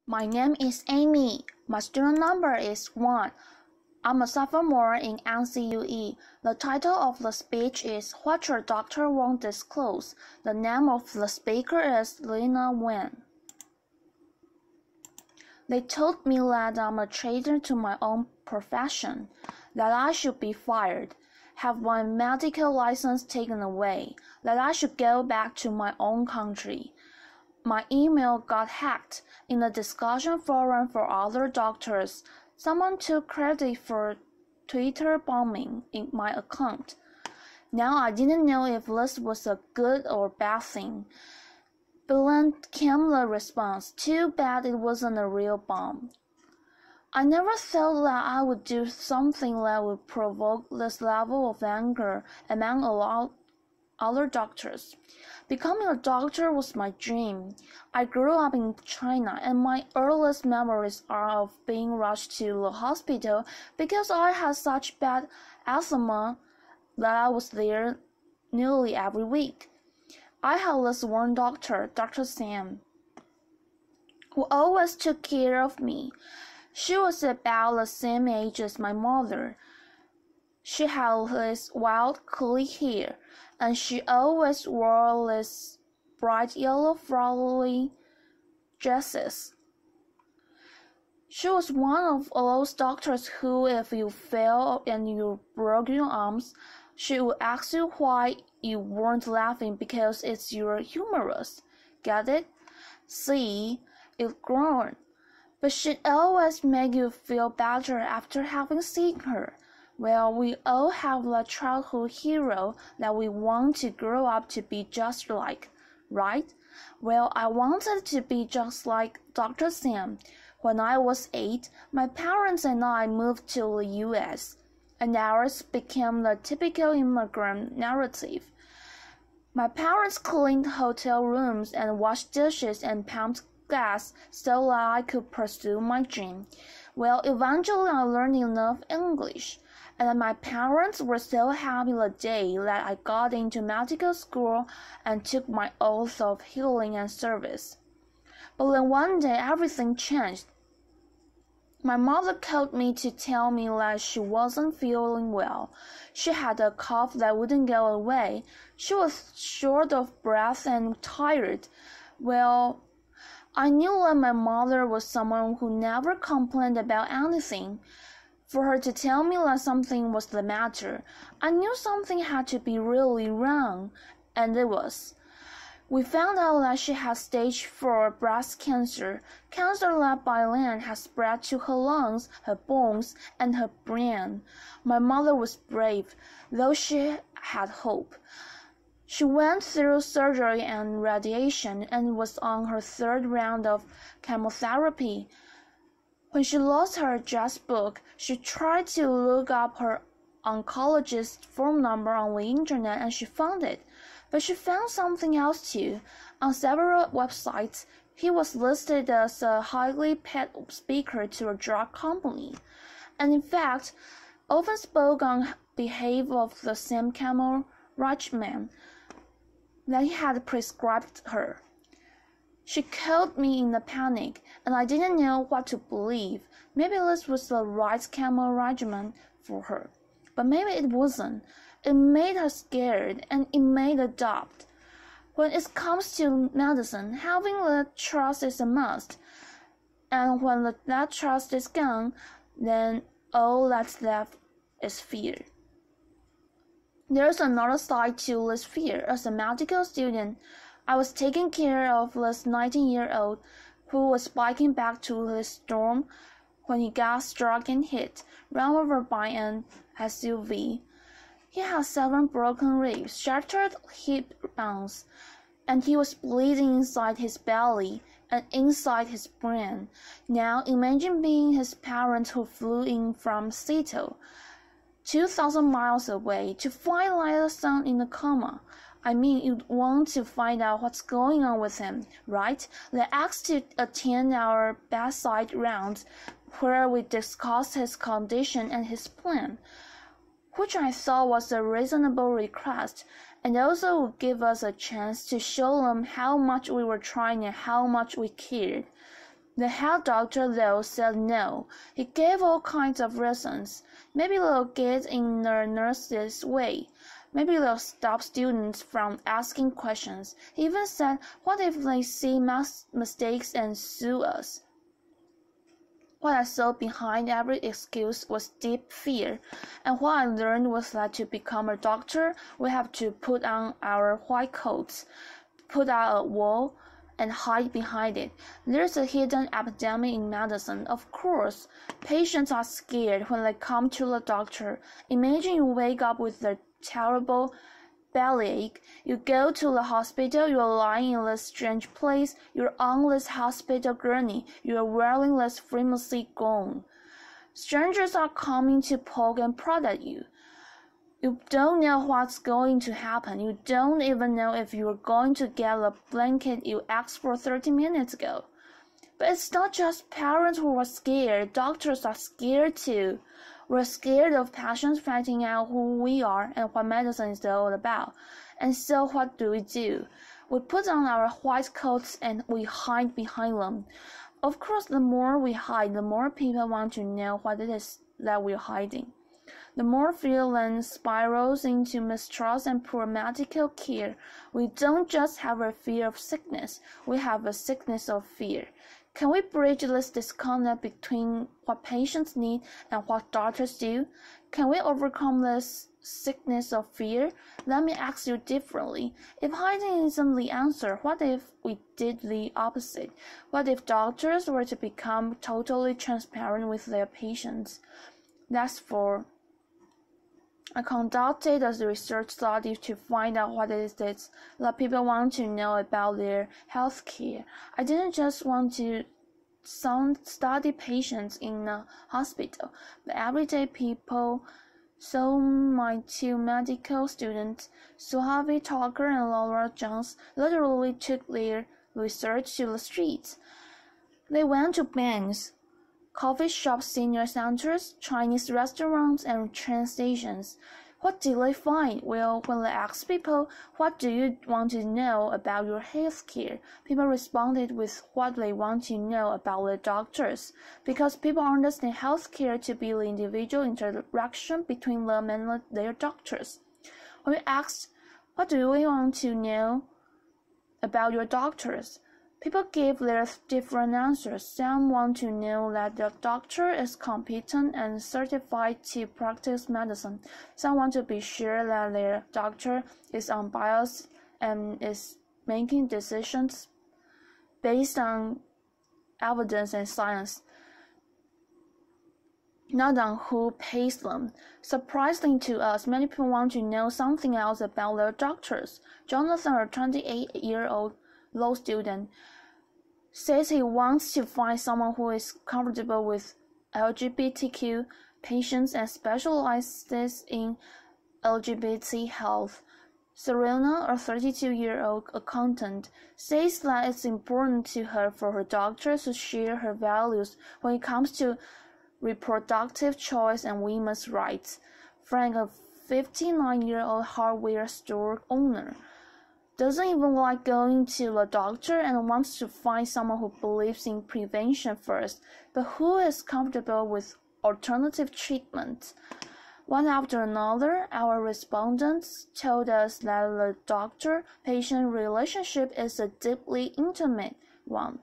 My name is Amy. My student number is 1. I'm a sophomore in NCUE. The title of the speech is What Your Doctor Won't Disclose. The name of the speaker is Leana. They told me that I'm a traitor to my own profession, that I should be fired, have my medical license taken away, that I should go back to my own country. My email got hacked. In the discussion forum for other doctors, someone took credit for Twitter bombing in my account. Now I didn't know if this was a good or bad thing. But then came the response, too bad it wasn't a real bomb. I never thought that I would do something that would provoke this level of anger among a lot other doctors. Becoming a doctor was my dream. I grew up in China, and my earliest memories are of being rushed to the hospital because I had such bad asthma that I was there nearly every week. I had this one doctor, Dr. Sam, who always took care of me. She was about the same age as my mother. She had this wild, curly hair, and she always wore these bright yellow flowery dresses. She was one of those doctors who, if you fell and you broke your arms, she would ask you why you weren't laughing because you're humorous. Get it? See, it's grown. But she'd always make you feel better after having seen her. Well, we all have that childhood hero that we want to grow up to be just like, right? Well, I wanted to be just like Dr. Sam. When I was 8, my parents and I moved to the U.S., and ours became the typical immigrant narrative. My parents cleaned hotel rooms and washed dishes and pumped gas so that I could pursue my dream. Well, eventually I learned enough English, and my parents were so happy the day that I got into medical school and took my oath of healing and service. But then one day everything changed. My mother called me to tell me that she wasn't feeling well. She had a cough that wouldn't go away. She was short of breath and tired. Well, I knew that my mother was someone who never complained about anything. For her to tell me that something was the matter, I knew something had to be really wrong, and it was. We found out that she had stage 4 breast cancer. Cancer that by then had spread to her lungs, her bones, and her brain. My mother was brave, though she had hope. She went through surgery and radiation and was on her 3rd round of chemotherapy. When she lost her address book, she tried to look up her oncologist's phone number on the internet and she found it. But she found something else too. On several websites, he was listed as a highly paid speaker to a drug company, and in fact, often spoke on behalf of the same chemo regimen that he had prescribed her. She called me in a panic, and I didn't know what to believe. Maybe this was the right chemo regimen for her, but maybe it wasn't. It made her scared, and it made her doubt. When it comes to medicine, having that trust is a must. And when that trust is gone, then all that's left is fear. There's another side to this fear. As a medical student, I was taking care of this 19-year-old who was biking back to his dorm when he got struck and hit, run over by an SUV. He had 7 broken ribs, shattered hip bones, and he was bleeding inside his belly and inside his brain. Now imagine being his parents who flew in from Seattle, 2,000 miles away, to find their son in a coma. I mean, you'd want to find out what's going on with him, right? They asked to attend our bedside rounds, where we discussed his condition and his plan, which I thought was a reasonable request, and also would give us a chance to show them how much we were trying and how much we cared. The head doctor, though, said no. He gave all kinds of reasons. Maybe they'll get in the nurse's way. Maybe they'll stop students from asking questions. He even said, what if they see mistakes and sue us? What I saw behind every excuse was deep fear, and what I learned was that to become a doctor, we have to put on our white coats, put out a wall, and hide behind it. There's a hidden epidemic in medicine. Of course, patients are scared when they come to the doctor. Imagine you wake up with a terrible bellyache. You go to the hospital, you are lying in this strange place, you're on this hospital gurney, you are wearing this flimsy gown. Strangers are coming to poke and prod at you. You don't know what's going to happen. You don't even know if you're going to get the blanket you asked for 30 minutes ago. But it's not just parents who are scared. Doctors are scared too. We're scared of patients finding out who we are and what medicine is all about. And so what do? We put on our white coats and we hide behind them. Of course, the more we hide, the more people want to know what it is that we're hiding. The more fear then spirals into mistrust and poor medical care. We don't just have a fear of sickness, we have a sickness of fear. Can we bridge this disconnect between what patients need and what doctors do? Can we overcome this sickness of fear? Let me ask you differently. If hiding isn't the answer, what if we did the opposite? What if doctors were to become totally transparent with their patients? I conducted a research study to find out what it is that people want to know about their health care. I didn't just want to study patients in a hospital, but everyday people. So my two medical students, Suhavi Tucker and Laura Jones, literally took their research to the streets. They went to banks, coffee shops, senior centers, Chinese restaurants, and train stations. What did they find? Well, when they asked people, what do you want to know about your health care? People responded with what they want to know about their doctors, because people understand health care to be the individual interaction between them and their doctors. When we asked, what do you want to know about your doctors? People gave their different answers. Some want to know that the doctor is competent and certified to practice medicine. Some want to be sure that their doctor is unbiased and is making decisions based on evidence and science, not on who pays them. Surprisingly to us, many people want to know something else about their doctors. Jonathan, a 28-year-old law student, says he wants to find someone who is comfortable with LGBTQ patients and specializes in LGBT health. Serena, a 32-year-old accountant, says that it's important to her for her doctor to share her values when it comes to reproductive choice and women's rights. Frank, a 59-year-old hardware store owner, doesn't even like going to the doctor and wants to find someone who believes in prevention first, but who is comfortable with alternative treatment. One after another, our respondents told us that the doctor-patient relationship is a deeply intimate one,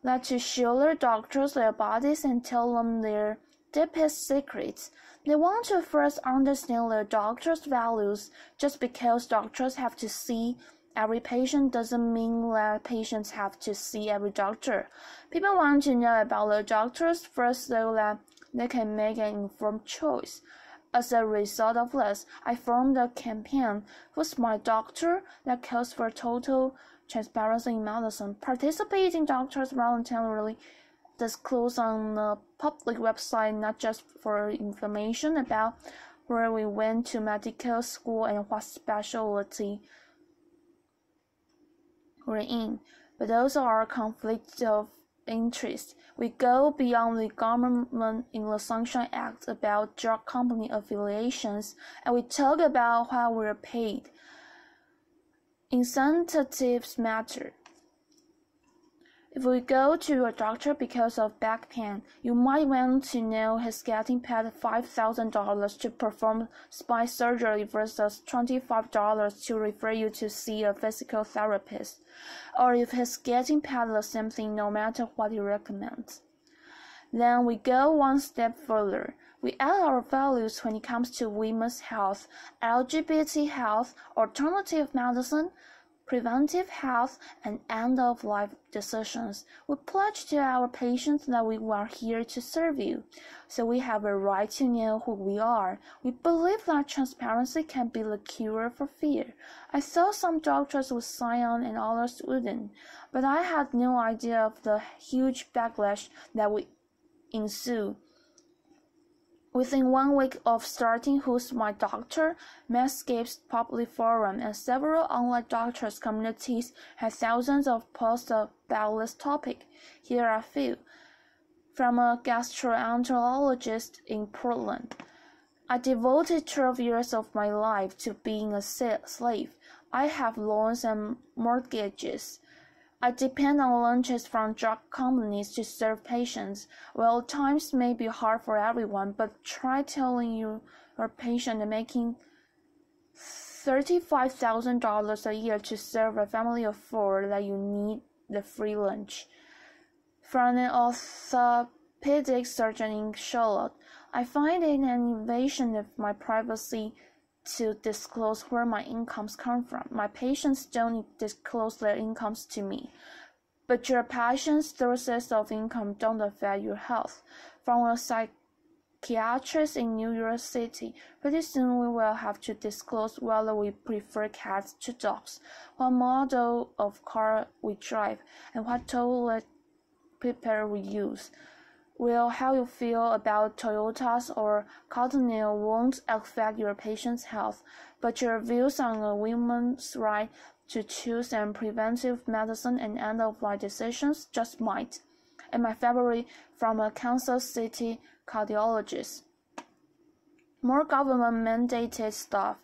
that to show their doctors their bodies and tell them their deepest secrets. They want to first understand their doctor's values. Just because doctors have to see every patient doesn't mean that patients have to see every doctor. People want to know about their doctors first so that they can make an informed choice. As a result of this, I formed a campaign, Who's My Doctor?, that calls for total transparency in medicine. Participating doctors voluntarily disclose on the public website not just for information about where we went to medical school and what specialty we're in, but also our conflicts of interest. We go beyond the government in the Sunshine Act about drug company affiliations, and we talk about how we're paid. Incentives matter. If we go to a doctor because of back pain, you might want to know he's getting paid $5,000 to perform spine surgery versus $25 to refer you to see a physical therapist, or if he's getting paid the same thing no matter what he recommends. Then we go one step further. We add our values when it comes to women's health, LGBT health, alternative medicine, preventive health, and end-of-life decisions. We pledge to our patients that we are here to serve you, so we have a right to know who we are. We believe that transparency can be the cure for fear. I thought some doctors would sign on and others wouldn't, but I had no idea of the huge backlash that would ensue. Within 1 week of starting Who's My Doctor, Medscape's public forum and several online doctors' communities had thousands of posts about this topic. Here are a few. From a gastroenterologist in Portland. I devoted 12 years of my life to being a slave. I have loans and mortgages. I depend on lunches from drug companies to serve patients. Well, times may be hard for everyone, but try telling your patient making $35,000 a year to serve a family of 4 that you need the free lunch. From an orthopedic surgeon in Charlotte, I find it an invasion of my privacy to disclose where my incomes come from. My patients don't disclose their incomes to me, but your passion's sources of income don't affect your health. From a psychiatrist in New York City, pretty soon we will have to disclose whether we prefer cats to dogs, what model of car we drive, and what toilet paper we use. Will how you feel about Toyotas or Cottonelle won't affect your patient's health, but your views on a woman's right to choose and preventive medicine and end-of-life decisions just might. And my favorite from a Kansas City cardiologist. More government-mandated stuff.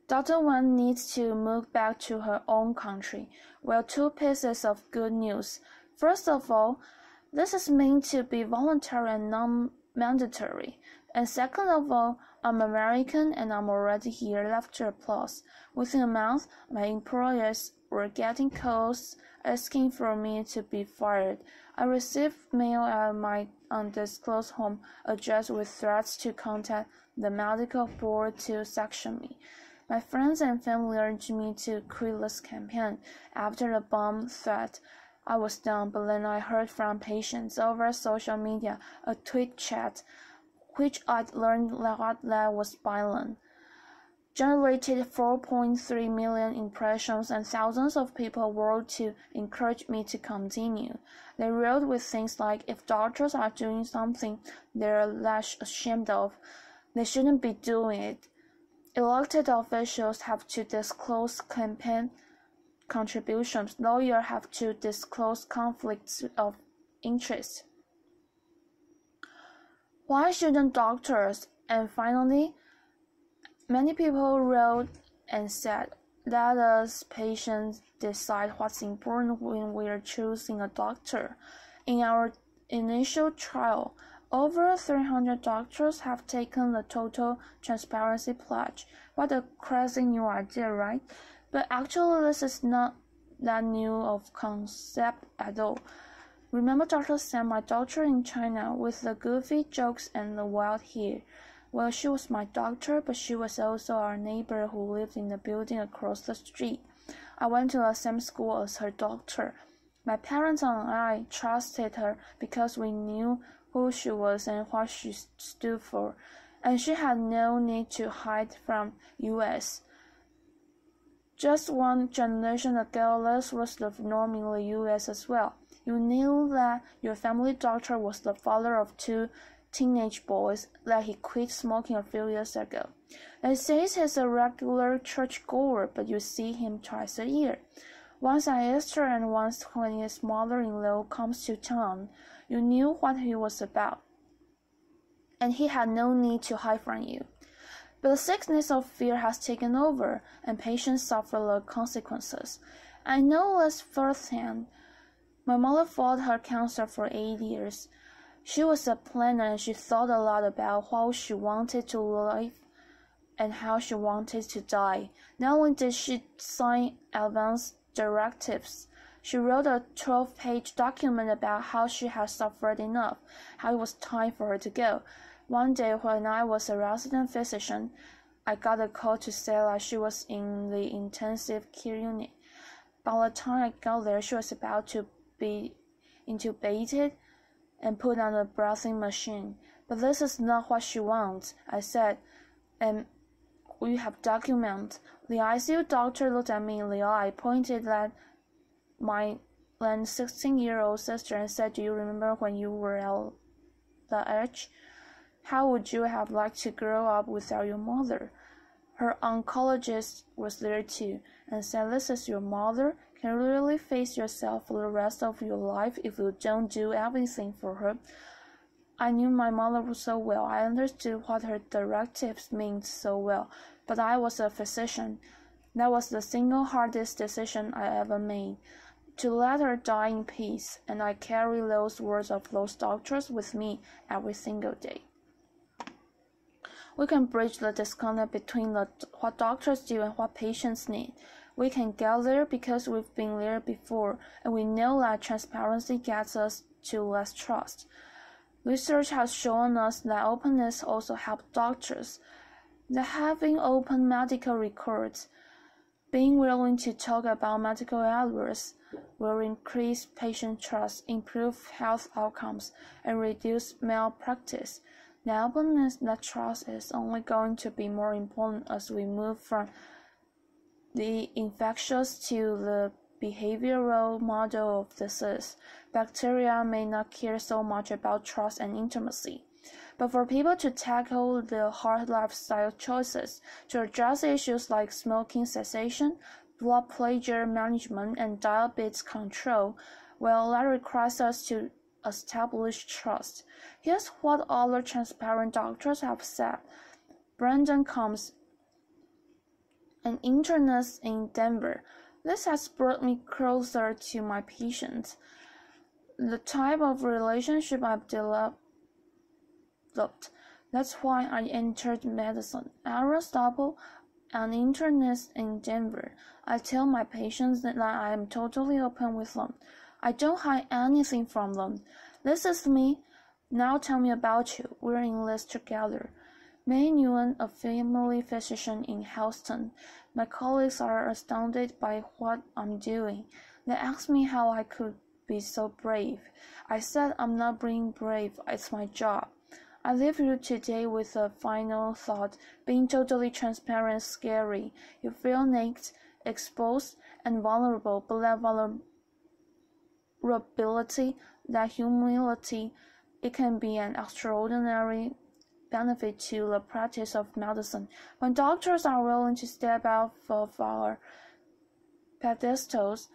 Dr. Wan needs to move back to her own country. Well, 2 pieces of good news. First of all, this is meant to be voluntary and non-mandatory. And second of all, I'm American and I'm already here. Laughter applause. Within a month, my employers were getting calls asking for me to be fired. I received mail at my undisclosed home address with threats to contact the medical board to sanction me. My friends and family urged me to quit this campaign. After the bomb threat, I was done, but then I heard from patients over social media, a tweet chat, which I'd learned that was violent, generated 4.3 million impressions, and thousands of people wrote to encourage me to continue. They wrote with things like, if doctors are doing something they're less ashamed of, they shouldn't be doing it. Elected officials have to disclose campaign contributions. Lawyers have to disclose conflicts of interest. Why shouldn't doctors? And finally, many people wrote and said, let us patients decide what's important when we're choosing a doctor. In our initial trial, over 300 doctors have taken the total transparency pledge. What a crazy new idea, right? But actually, this is not that new of concept at all. Remember Dr. Sam, my doctor in China, with the goofy jokes and the wild hair? Well, she was my doctor, but she was also our neighbor who lived in the building across the street. I went to the same school as her doctor. My parents and I trusted her because we knew who she was and what she stood for, and she had no need to hide from U.S. Just 1 generation ago, this was the norm in the U.S. as well. You knew that your family doctor was the father of 2 teenage boys, that he quit smoking a few years ago. They say he's a regular churchgoer, but you see him twice a year. Once at Easter and once when his mother-in-law comes to town. You knew what he was about, and he had no need to hide from you. But the sickness of fear has taken over, and patients suffer the consequences. I know this firsthand. My mother fought her cancer for 8 years. She was a planner and she thought a lot about how she wanted to live and how she wanted to die. Not only did she sign advance directives, she wrote a 12-page document about how she had suffered enough, how it was time for her to go. One day when I was a resident physician, I got a call to say that she was in the intensive care unit. By the time I got there, she was about to be intubated and put on a breathing machine. But this is not what she wants, I said, and we have document. The ICU doctor looked at me in the eye, pointed at my then 16-year-old sister and said, "Do you remember when you were at the edge? How would you have liked to grow up without your mother?" Her oncologist was there too, and said, "This is your mother. Can you really face yourself for the rest of your life if you don't do everything for her?" I knew my mother so well. I understood what her directives meant so well, but I was a physician. That was the single hardest decision I ever made, to let her die in peace, and I carry those words of those doctors with me every single day. We can bridge the disconnect between what doctors do and what patients need. We can get there because we've been there before, and we know that transparency gets us to less trust. Research has shown us that openness also helps doctors. That having open medical records, being willing to talk about medical errors, will increase patient trust, improve health outcomes, and reduce malpractice. The openness that trust is only going to be more important as we move from the infectious to the behavioral model of disease. Bacteria may not care so much about trust and intimacy, but for people to tackle the hard lifestyle choices, to address issues like smoking cessation, blood pressure management, and diabetes control, well, that requires us to establish trust. Here's what other transparent doctors have said. Brandon Combs, an internist in Denver. This has brought me closer to my patients. The type of relationship I've developed. That's why I entered medicine. Aristotle, an internist in Denver. I tell my patients that I am totally open with them. I don't hide anything from them. This is me. Now tell me about you. We're in this together. May Nguyen, a family physician in Houston. My colleagues are astounded by what I'm doing. They ask me how I could be so brave. I said I'm not being brave, it's my job. I leave you today with a final thought. Being totally transparent is scary. You feel naked, exposed, and vulnerable, but that vulnerability, that humility, it can be an extraordinary benefit to the practice of medicine. When doctors are willing to step out of our pedestals,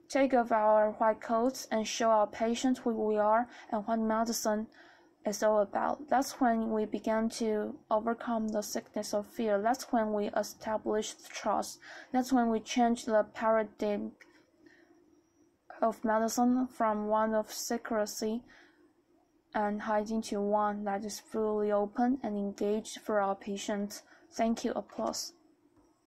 take off our white coats, and show our patients who we are and what medicine is all about, that's when we begin to overcome the sickness of fear. That's when we establish trust. That's when we change the paradigm of medicine from one of secrecy and hiding to one that is fully open and engaged for our patients. Thank you. Applause.